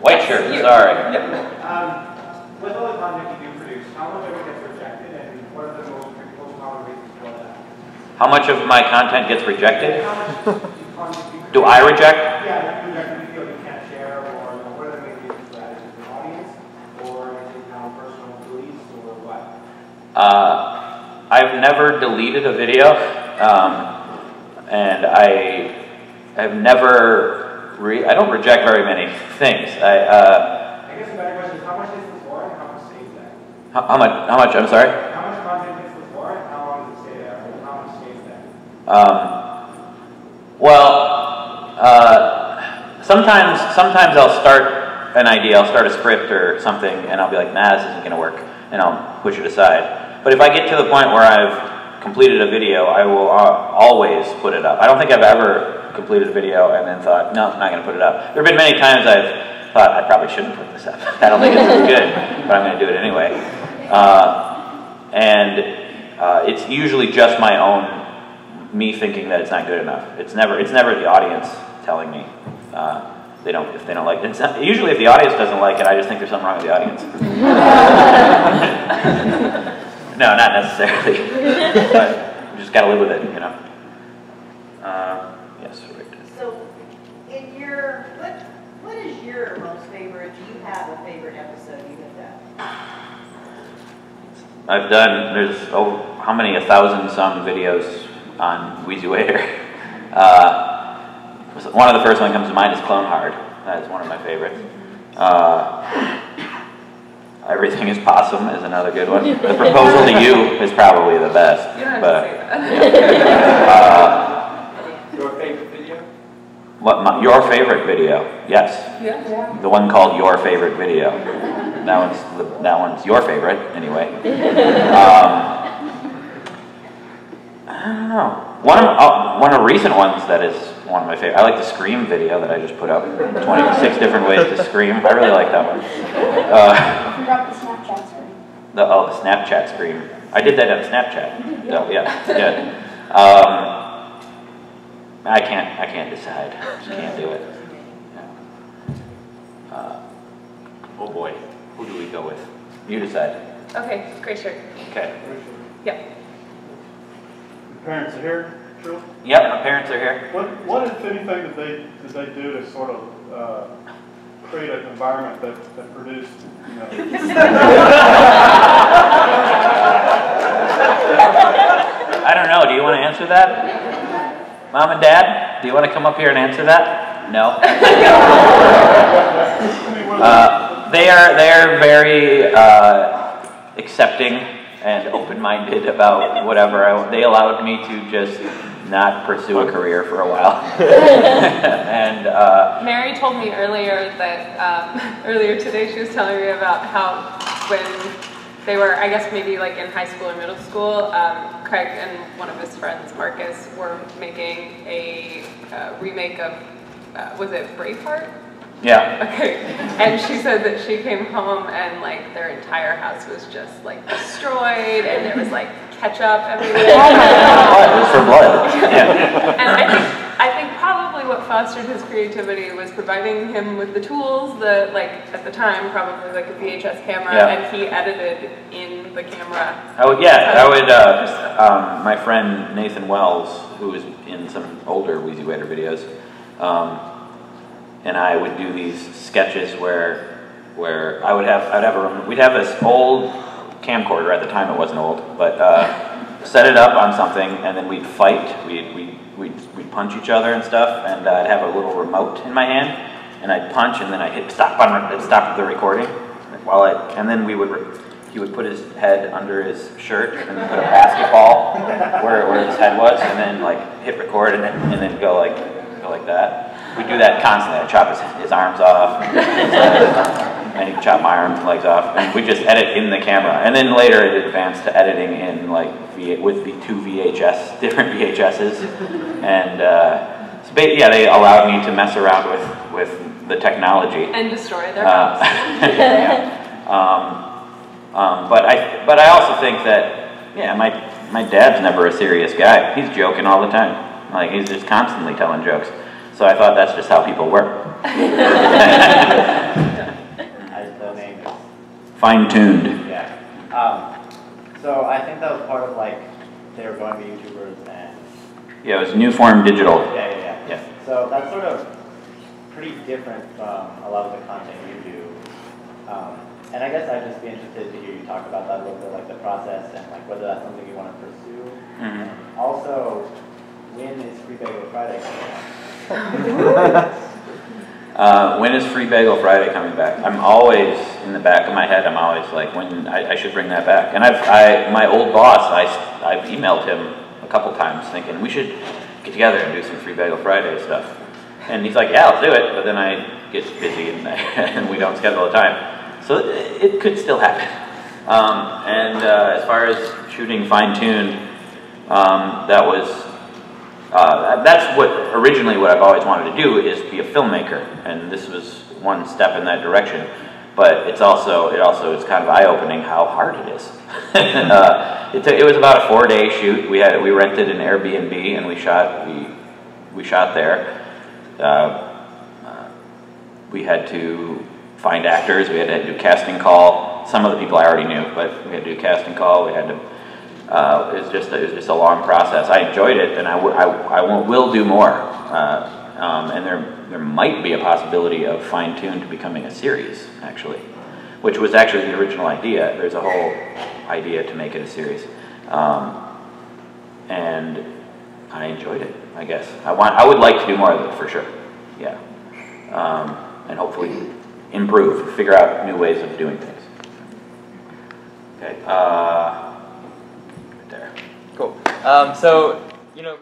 White shirt, sorry. With all the content you do produce, how much of it gets rejected, and what are the most common reasons for that? How much of my content gets rejected? How much content do I reject? Yeah, you reject the video you can't share, or what are the main reasons for that? Is it the audience, or is it personal beliefs, or what? I've never deleted a video, and I have never. I don't reject very many things. I guess a better question is how much is the floor and how much stays there? How much? I'm sorry. How much content hits the floor and how long does it stay there? Or how much stays there? Sometimes I'll start an idea, I'll start a script or something, and I'll be like, nah, this isn't going to work, and I'll push it aside. But if I get to the point where I've completed a video, I will always put it up. I don't think I've ever completed a video and then thought, no, I'm not going to put it up. There have been many times I've thought, I probably shouldn't put this up. I don't think this is good, but I'm going to do it anyway. It's usually just my own, me thinking that it's not good enough. It's never the audience telling me if they don't like it. Usually if the audience doesn't like it, I just think there's something wrong with the audience. No, not necessarily, but you just got to live with it, you know. Yes, right. So, what is your most favorite? Do you have a favorite episode you have done? I've done. There's how many? 1,000-some videos on Wheezy Waiter. One of the first one that comes to mind is Clone Hard. That is one of my favorites. Everything is Possum is another good one. The Proposal to You is probably the best. You don't have but, to say that. Your favorite video? Your favorite video? Yes. Yeah. The one called Your Favorite Video. That one's your favorite, anyway. I don't know. One of the recent ones that is one of my favorite. I like the Scream video that I just put up. 26 different ways to scream. I really like that one. I forgot the Snapchat screen. The Snapchat Scream. I did that on Snapchat. Yeah. Oh, yeah. I can't decide. Just can't do it. Oh boy, who do we go with? You decide. Okay, great shirt. Okay. Yep. Parents are here, Drew? Yep, my parents are here. What if anything did they do to sort of create an environment that produced, you know? I don't know. Do you want to answer that? Mom and Dad, do you want to come up here and answer that? No. They are very accepting and open-minded about whatever. They allowed me to just not pursue a career for a while. And Mary told me earlier that earlier today she was telling me about how when they were, I guess maybe like in high school or middle school, Craig and one of his friends, Marcus, were making a remake of, was it Braveheart? yeah. Okay, and she said that she came home and like their entire house was just like destroyed, and there was like ketchup everywhere. Blood, it was for blood. Yeah. And I think probably what fostered his creativity was providing him with the tools that, like at the time, probably like a VHS camera, and he edited in the camera. My friend Nathan Wells, who was in some older Wheezy Waiter videos, and I would do these sketches where we'd have this old camcorder. At the time it wasn't old, but set it up on something, and then we'd fight. We'd punch each other and stuff, and I'd have a little remote in my hand, and I'd punch, and then I'd hit stop the recording, and then he would put his head under his shirt, and then put a basketball where his head was, and then like hit record, and then go like that. We'd do that constantly. I'd chop his arms off, and he'd chop my arms and legs off, and we'd just edit in the camera. And then later it advanced to editing in with the two different VHSs, and they allowed me to mess around with the technology And destroy their house. But I also think that my dad's never a serious guy. He's joking all the time. Like he's just constantly telling jokes. So I thought that's just how people work. As the name is. Fine-tuned. Yeah. So I think that was part of like, they were going to YouTubers and... Yeah, it was new form digital. Yeah. So that's sort of pretty different from a lot of the content you do. And I guess I'd just be interested to hear you talk about that a little bit, like the process and like whether that's something you want to pursue. Mm-hmm. Also, when is Free Bagel Friday coming When is Free Bagel Friday coming back? I'm always, in the back of my head, I'm always like, when I should bring that back. And my old boss, I've emailed him a couple times thinking, we should get together and do some Free Bagel Friday stuff. And he's like, yeah, I'll do it, but then I get busy and we don't schedule the time. So it could still happen. As far as shooting fine-tuned, that's originally what I've always wanted to do, is be a filmmaker, and this was one step in that direction. But it also is kind of eye-opening how hard it is. It was about a 4-day shoot. We rented an Airbnb and we shot there. We had to find actors. We had to do casting call. Some of the people I already knew, but we had to do casting call. We had to. It was just a long process. I enjoyed it, and I will do more. And there might be a possibility of fine-tuned becoming a series, actually, which was actually the original idea. There's a whole idea to make it a series, and I enjoyed it. I guess I would like to do more of it for sure. Yeah, and hopefully improve, figure out new ways of doing things. Okay. Right there. Cool. So, you know.